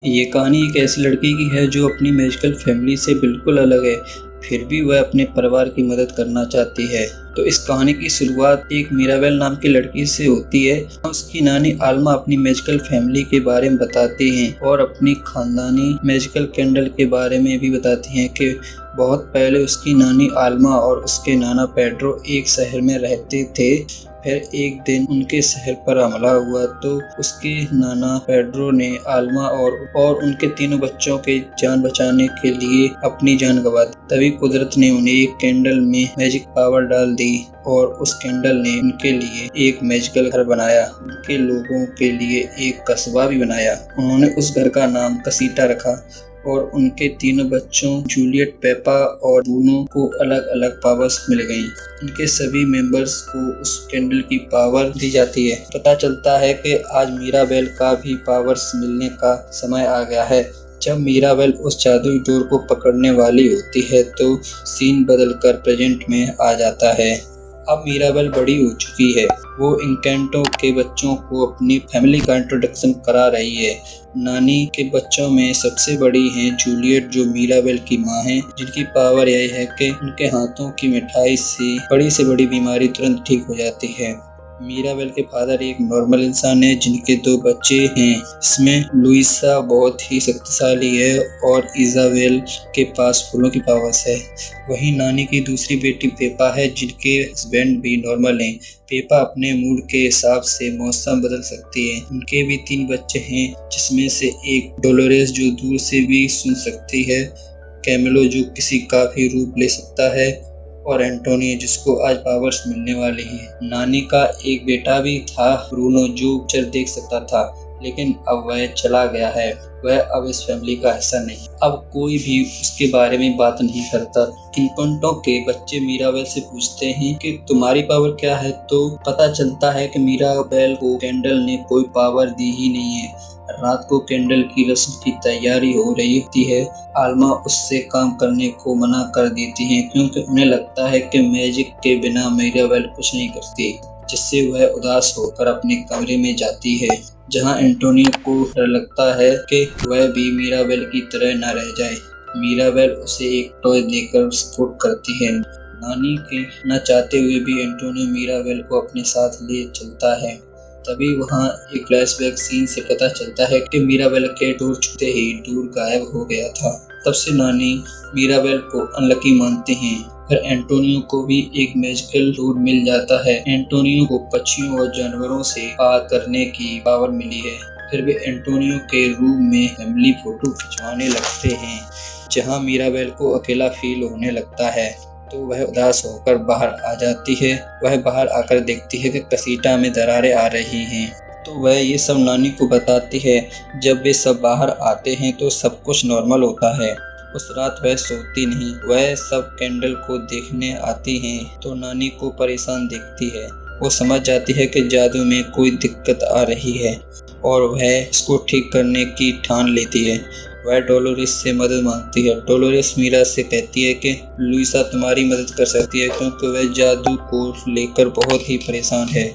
ये कहानी एक ऐसी लड़की की है जो अपनी मैजिकल फैमिली से बिल्कुल अलग है, फिर भी वह अपने परिवार की मदद करना चाहती है। तो इस कहानी की शुरुआत एक मीराबेल नाम की लड़की से होती है। उसकी नानी आल्मा अपनी मैजिकल फैमिली के बारे में बताती हैं और अपनी खानदानी मैजिकल कैंडल के बारे में भी बताती हैं कि बहुत पहले उसकी नानी आल्मा और उसके नाना पेड्रो एक शहर में रहते थे। फिर एक दिन उनके शहर पर हमला हुआ तो उसके नाना पेड्रो ने आल्मा और उनके तीनों बच्चों के जान बचाने के लिए अपनी जान गंवा दी। तभी कुदरत ने उन्हें एक कैंडल में मैजिक पावर डाल दी और उस कैंडल ने उनके लिए एक मैजिकल घर बनाया, उनके लोगों के लिए एक कस्बा भी बनाया। उन्होंने उस घर का नाम कसीटा रखा और उनके तीनों बच्चों जूलियट, पेपा और ब्रूनो को अलग अलग पावर्स मिल गईं। उनके सभी मेंबर्स को उस कैंडल की पावर दी जाती है। पता चलता है कि आज मीराबेल का भी पावर्स मिलने का समय आ गया है। जब मीराबेल उस जादुई डोर को पकड़ने वाली होती है तो सीन बदलकर प्रेजेंट में आ जाता है। अब मीराबेल बड़ी हो चुकी है। वो इंकेंटो के बच्चों को अपनी फैमिली का इंट्रोडक्शन करा रही है। नानी के बच्चों में सबसे बड़ी हैं जूलियट, जो मीराबेल की माँ हैं, जिनकी पावर यह है कि उनके हाथों की मिठाई से बड़ी बीमारी तुरंत ठीक हो जाती है। मीराबेल के फादर एक नॉर्मल इंसान है जिनके 2 बच्चे हैं। इसमें लुइसा बहुत ही शक्तिशाली है और इजाबेल के पास फूलों की पावर्स है। वहीं नानी की दूसरी बेटी पेपा है जिनके हस्बैंड भी नॉर्मल हैं। पेपा अपने मूड के हिसाब से मौसम बदल सकती है। उनके भी 3 बच्चे हैं जिसमें से एक डोलोरेस जो दूर से भी सुन सकती है, कैमिलो जो किसी का भी रूप ले सकता है और एंटोनी जिसको आज पावर्स मिलने वाली हैं। नानी का एक बेटा भी था, ब्रूनो, जो पिक्चर देख सकता था, लेकिन अब वह चला गया है। वह अब इस फैमिली का हिस्सा नहीं। अब कोई भी उसके बारे में बात नहीं करता। इंकेंटो के बच्चे मीराबेल से पूछते हैं कि तुम्हारी पावर क्या है, तो पता चलता है कि मीराबेल को कैंडल ने कोई पावर दी ही नहीं है। रात को कैंडल की रस्म की तैयारी हो रही होती है। आल्मा उससे काम करने को मना कर देती है क्योंकि उन्हें लगता है कि मैजिक के बिना मीराबेल कुछ नहीं करती, जिससे वह उदास होकर अपने कमरे में जाती है, जहां एंटोनियो को डर लगता है कि वह भी मीराबेल की तरह न रह जाए। मीराबेल उसे एक टॉय देकर सपोर्ट करती है। नानी के न चाहते हुए भी एंटोनियो मीराबेल को अपने साथ ले चलता है। तभी वहां एक फ्लैशबैक सीन से पता चलता है कि मीराबेल के डोर छूते ही डोर गायब हो गया था। तब से नानी मीराबेल को अनलकी मानते हैं। फिर एंटोनियो को भी एक मैजिकल डोर मिल जाता है। एंटोनियो को पक्षियों और जानवरों से बात करने की पावर मिली है। फिर वे एंटोनियो के रूम में फैमिली फोटो खिंचवाने लगते हैं, जहां मीराबेल को अकेला फील होने लगता है तो वह उदास होकर बाहर आ जाती है। वह बाहर आकर देखती है कि कसीटा में दरारें आ रही हैं, तो वह ये सब नानी को बताती है। जब वे सब बाहर आते हैं तो सब कुछ नॉर्मल होता है। उस रात वह सोती नहीं। वह सब कैंडल को देखने आती हैं तो नानी को परेशान देखती है। वो समझ जाती है कि जादू में कोई दिक्कत आ रही है और वह इसको ठीक करने की ठान लेती है। वह डोलोरेस से मदद मांगती है। डोलोरेस मीरा से कहती है कि लुइसा तुम्हारी मदद कर सकती है क्योंकि वह जादू को लेकर बहुत ही परेशान है।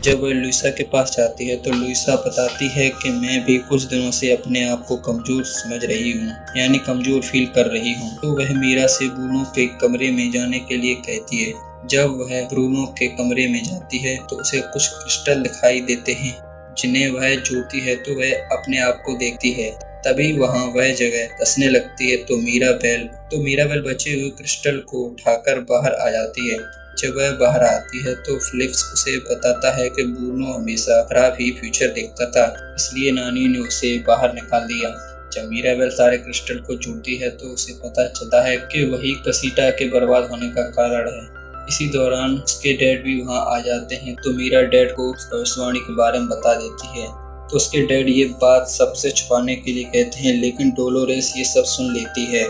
जब वह लुइसा के पास जाती है तो लुइसा बताती है कि मैं भी कुछ दिनों से अपने आप को कमज़ोर समझ रही हूँ, यानी कमज़ोर फील कर रही हूँ। तो वह मीरा से ब्रूनो के कमरे में जाने के लिए कहती है। जब वह ब्रूनो के कमरे में जाती है तो उसे कुछ क्रिस्टल दिखाई देते हैं जिन्हें वह जोड़ती है तो वह अपने आप को देखती है। तभी वहां वह जगह धंसने लगती है तो मीराबेल बचे हुए क्रिस्टल को उठाकर बाहर आ जाती है। जब वह बाहर आती है तो फिलिप्स उसे बताता है कि ब्रूनो हमेशा खराब ही फ्यूचर देखता था, इसलिए नानी ने उसे बाहर निकाल दिया। जब मीराबेल सारे क्रिस्टल को जोड़ती है तो उसे पता चलता है कि वही कसीटा के बर्बाद होने का कारण है। इसी दौरान उसके डैड भी वहां आ जाते हैं तो मीरा डैड को भविष्यवाणी के बारे में बता देती है। तो उसके डैड ये बात सबसे छुपाने के लिए कहते हैं, लेकिन डोलोरेस ये सब सुन लेती है।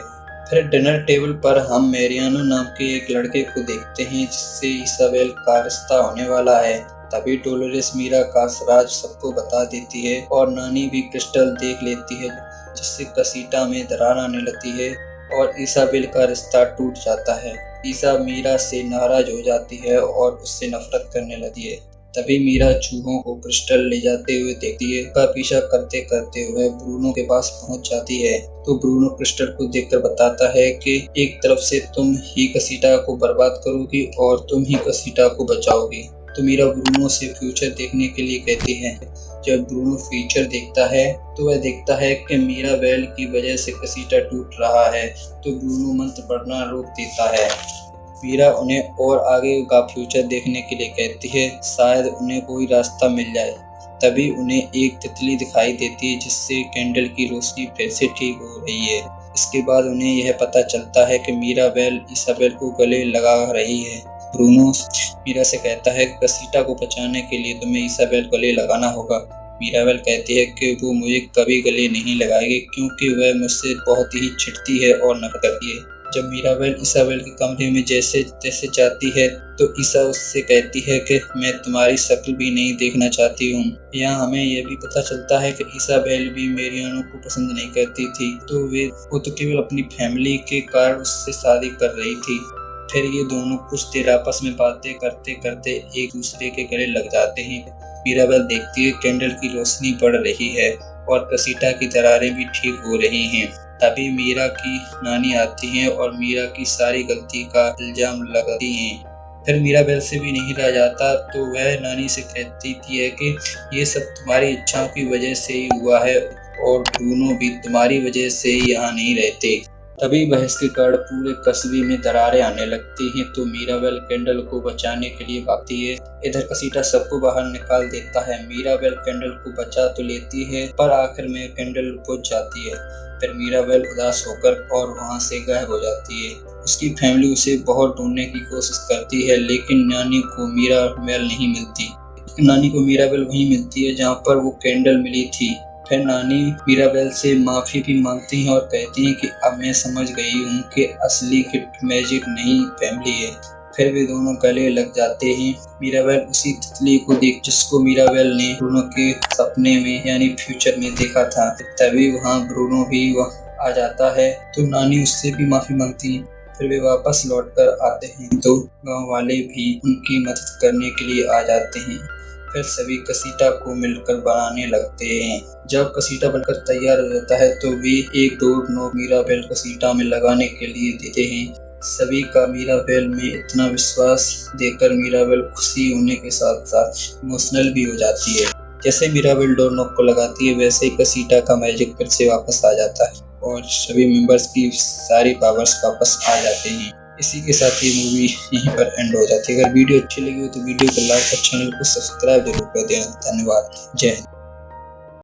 फिर डिनर टेबल पर हम मैरियानो नाम के एक लड़के को देखते हैं जिससे इसाबेल का रिश्ता होने वाला है। तभी डोलोरेस मीरा का राज सबको बता देती है और नानी भी क्रिस्टल देख लेती है, जिससे कसीटा में दरार आने लगती है और इसाबेल का रिश्ता टूट जाता है। ईसा मीरा से नाराज हो जाती है और उससे नफरत करने लगती है। तभी मीरा चूहों को क्रिस्टल ले जाते हुए देखती है। का पीछा करते करते वह ब्रूनो के पास पहुंच जाती है। तो ब्रूनो क्रिस्टल को देखकर बताता है कि एक तरफ से तुम ही कसीटा को बर्बाद करोगी और तुम ही कसीटा को बचाओगी। तो मीरा ब्रूनो से फ्यूचर देखने के लिए कहती है। जब ब्रूनो फ्यूचर देखता है तो वह देखता है कि मीराबेल की वजह से कसीटा टूट रहा है। तो ब्रूनो मंत्र पढ़ना रोक देता है। मीरा उन्हें और आगे का फ्यूचर देखने के लिए कहती है, शायद उन्हें कोई रास्ता मिल जाए। तभी उन्हें एक तितली दिखाई देती है जिससे कैंडल की रोशनी फिर से ठीक हो रही है। इसके बाद उन्हें यह पता चलता है कि मीराबेल इसाबेल को गले लगा रही है। ब्रूनो मीरा से कहता है कि कसीटा को बचाने के लिए तुम्हें इसाबेल को गले लगाना होगा। मीराबेल कहती है कि वो मुझे कभी गले नहीं लगाएगी क्योंकि वह मुझसे बहुत ही चिढ़ती है और नफरत करती है। जब मीराबेल इसाबेल के कमरे में जैसे तैसे जाती है तो ईसा उससे कहती है कि मैं तुम्हारी शक्ल भी नहीं देखना चाहती हूँ। यहाँ हमें यह भी पता चलता है कि इसाबेल भी मेरियानो को पसंद नहीं करती थी, तो वो तो केवल अपनी फैमिली के कारण उससे शादी कर रही थी। फिर ये दोनों कुछ देर आपस में बातें करते करते एक दूसरे के गले लग जाते हैं। मीराबेल देखती है कैंडल की रोशनी बढ़ रही है और कसीटा की दरारें भी ठीक हो रही हैं। तभी मीरा की नानी आती हैं और मीरा की सारी गलती का इल्जाम लगाती हैं। फिर मीराबेल से भी नहीं रह जाता तो वह नानी से कहती है कि ये सब तुम्हारी इच्छाओं की वजह से ही हुआ है और ब्रूनो भी तुम्हारी वजह से ही यहाँ नहीं रहते। तभी बहस के कारण पूरे कस्बे में दरारें आने लगती हैं। तो मीराबेल कैंडल को बचाने के लिए भागती है। इधर कसीटा सबको बाहर निकाल देता है। मीराबेल कैंडल को बचा तो लेती है पर आखिर में कैंडल बुझ जाती है। फिर मीराबेल उदास होकर और वहां से गायब हो जाती है। उसकी फैमिली उसे बहुत ढूंढने की कोशिश करती है लेकिन नानी को मीराबेल नहीं मिलती। नानी को मीराबेल वहीं मिलती है जहाँ पर वो कैंडल मिली थी। फिर नानी मीराबेल से माफ़ी भी मांगती हैं और कहती हैं कि अब मैं समझ गई हूँ कि असली गिफ्ट मैजिक नहीं फैमिली है। फिर वे दोनों गले लग जाते हैं। मीराबेल उसी तितली को देख जिसको मीराबेल ने ब्रूनो के सपने में यानी फ्यूचर में देखा था। तभी वहाँ ब्रूनो भी आ जाता है तो नानी उससे भी माफ़ी मांगती है। फिर वे वापस लौट कर आते हैं तो गाँव वाले भी उनकी मदद करने के लिए आ जाते हैं। फिर सभी कसीटा को मिलकर बनाने लगते हैं। जब कसीटा बनकर तैयार हो जाता है तो वे एक डोर नोट मीराबेल कसीटा में लगाने के लिए देते हैं। सभी का मीराबेल में इतना विश्वास देखकर मीराबेल खुशी होने के साथ साथ इमोशनल भी हो जाती है। जैसे मीराबेल डोर नॉक को लगाती है वैसे ही कसीटा का मैजिक फिर से वापस आ जाता है और सभी मेंबर्स की सारी पावर्स वापस आ जाते हैं। इसी के साथ ये मूवी यहीं पर एंड हो जाती है। अगर वीडियो अच्छी लगी हो तो वीडियो को लाइक और चैनल को सब्सक्राइब जरूर कर देना। धन्यवाद। जय हिंद।